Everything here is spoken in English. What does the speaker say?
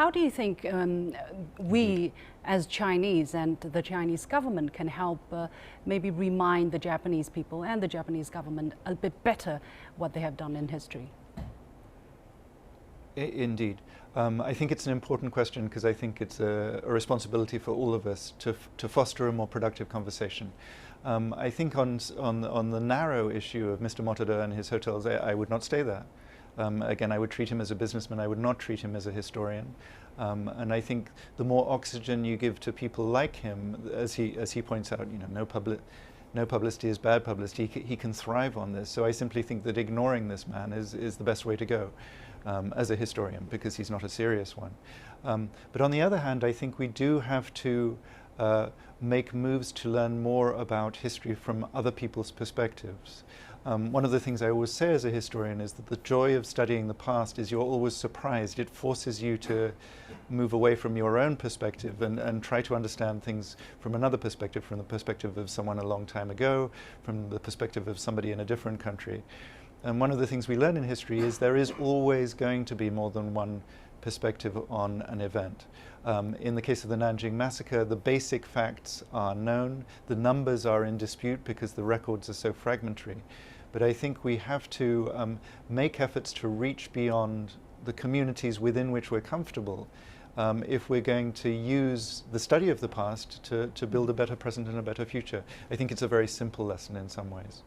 how do you think we as Chinese and the Chinese government can help maybe remind the Japanese people and the Japanese government a bit better what they have done in history? Indeed. I think it's an important question because I think it's a responsibility for all of us to foster a more productive conversation. I think on the narrow issue of Mr. Motoda and his hotels, I would not stay there. Again, I would treat him as a businessman. I would not treat him as a historian. And I think the more oxygen you give to people like him, as he points out, no publicity is bad publicity. He can thrive on this. So I simply think that ignoring this man is the best way to go as a historian, because he's not a serious one. But on the other hand, I think we do have to make moves to learn more about history from other people's perspectives. One of the things I always say as a historian is that the joy of studying the past is you're always surprised. It forces you to move away from your own perspective and try to understand things from another perspective, from the perspective of someone a long time ago, from the perspective of somebody in a different country. And one of the things we learn in history is there is always going to be more than one perspective on an event. In the case of the Nanjing massacre, the basic facts are known. The numbers are in dispute because the records are so fragmentary. But I think we have to make efforts to reach beyond the communities within which we're comfortable if we're going to use the study of the past to build a better present and a better future. I think it's a very simple lesson in some ways.